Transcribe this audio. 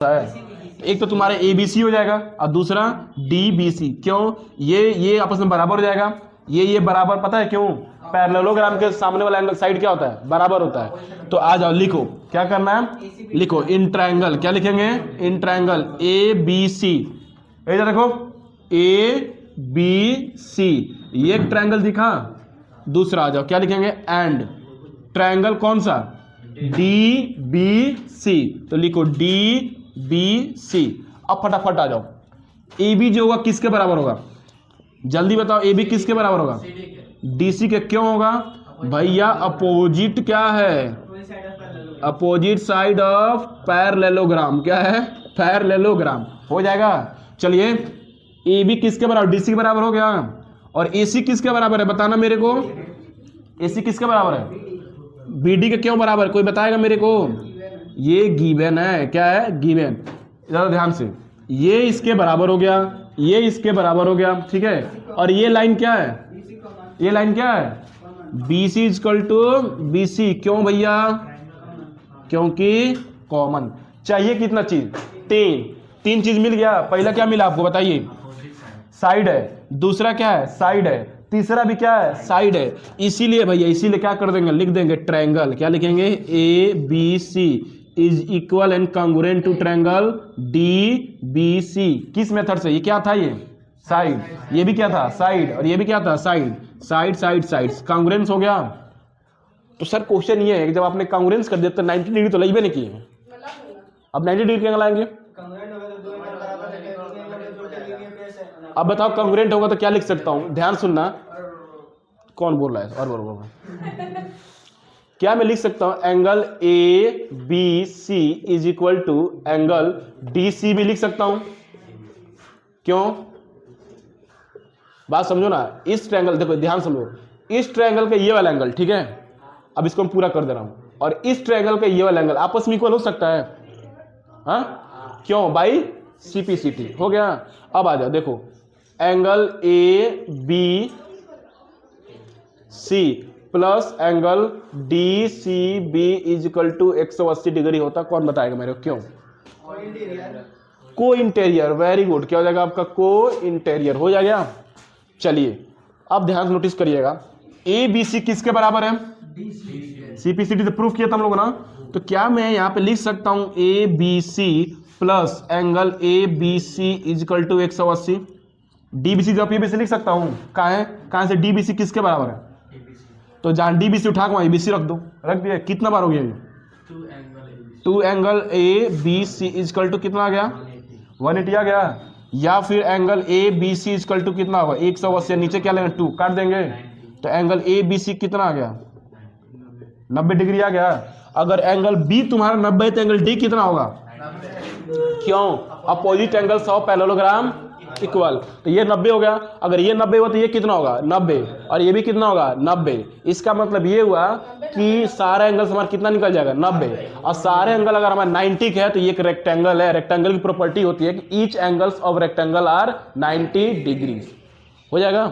है। एक तो तुम्हारा ABC हो जाएगा और दूसरा DBC। क्यों? ये आपस में बराबर हो जाएगा। ये बराबर, पता है क्यों? पैरेललोग्राम के सामने वाला एंगल साइड क्या होता है? बराबर होता है। तो आ जाओ, लिखो क्या करना है, लिखो इन ट्रायंगल। क्या लिखेंगे? In triangle ABC। इधर देखो ABC, ये एक ट्रायंगल दिखा। दूसरा आ जाओ, क्या लिखेंगे? एंड ट्रायंगल कौन सा? DBC। तो लिखो DBC। अब फटाफट आ जाओ, AB जो होगा किसके बराबर होगा? जल्दी बताओ, AB किसके बराबर होगा? DC के। क्यों होगा भैया? अपोजिट क्या है? Opposite side of parallelogram. क्या है? पैरेललोग्राम। हो जाएगा। चलिए, AB किसके बराबर? DC के बराबर हो गया। और AC किसके बराबर है? बताना मेरे को। AC किसके बराबर है? BD के क्यों बराबर? कोई बताएगा मेरे को? ये गिवन है। क्या है? गिवन। ज़्यादा ध्यान से, ये इसके बराबर हो गया, ये इसके बराबर हो गया, ठीक है। और ये लाइन क्या है? ये लाइन क्या है? BC equal to BC। क्यों भैया? क्योंकि कॉमन। चाहिए कितना चीज? तीन चीज मिल गया। पहला क्या मिला आपको बताइए? साइड है। दूसरा क्या है? साइड है। तीसरा भी क्या है? साइड है। इसीलिए भैया, इसीलिए क्या कर देंगे? लिख देंगे ट्रायंगल। क्या लिखेंगे? ABC is equal and congruent to triangle DBC। किस मेथड से? ये क्या था? ये साइड। ये भी क्या था? साइड। और ये भी क्या था? Side. Side side side, congruence हो गया। तो सर क्वेश्चन ये है कि जब आपने कॉन्ग्रुएंस कर दिया तो 90 डिग्री तो लगभग नहीं किए, अब 90 डिग्री क्या लाएंगे? अब बताओ, कॉन्ग्रुएंट होगा तो क्या लिख सकता हूं? ध्यान सुनना। कौन बोल रहा है? और बोल क्या मैं लिख सकता हूं? Angle ABC is equal to angle DC भी लिख सकता हूं। क्यों? बात समझो ना। इस ट्रायंगल, देखो ध्यान समझो, इस ट्रायंगल का ये वाला एंगल, ठीक है, अब इसको मैं पूरा कर दे रहा हूं, और इस ट्रायंगल का ये वाला एंगल आपस में इक्वल हो सकता है। हाँ? क्यों? By CPCT। हो गया। अब आ जाओ, देखो angle ABC plus angle DCB is equal to 180 degree होता। कौन बताएगा मेरे को? क्यों? को इंटीरियर। Very good. क्या हो जाएगा आपका? को इंटीरियर। हो जाएगा। चलिए, अब ध्यान से नोटिस करिएगा, ABC किसके बराबर है? CPCT से प्रूफ किया था हम लोग ना। तो क्या मैं यहां पे लिख सकता हूं ABC plus angle ABC is equal to 180? DBC जो ABC लिख सकता हूं। कहां से DBC किसके बराबर है? तो जहां DBC उठा के वहां ABC रख दो। रख दिया। कितना बार हो गया? 2 angle ABC is equal to कितना आ गया? 180 आ गया। या फिर angle ABC is equal to कितना होगा? 180। नीचे क्या लेंगे? 2 काट देंगे। तो एंगल ABC कितना आ गया? 90 डिग्री आ गया। अगर एंगल B तुम्हारा 90 है तो एंगल D कितना होगा? क्यों? Opposite angles of parallelogram equal. तो ये 90 हो गया। अगर ये 90 हुआ तो ये कितना होगा? 90। और ये भी कितना होगा? 90। इसका मतलब ये हुआ कि सारे एंगल्स हमारा कितना निकल जाएगा? 90। और सारे एंगल अगर हमारा 90 है तो ये एक रेक्टेंगल है। रेक्टेंगल की प्रॉपर्टी होती है कि each angles of rectangle are 90 degree. हो जाएगा।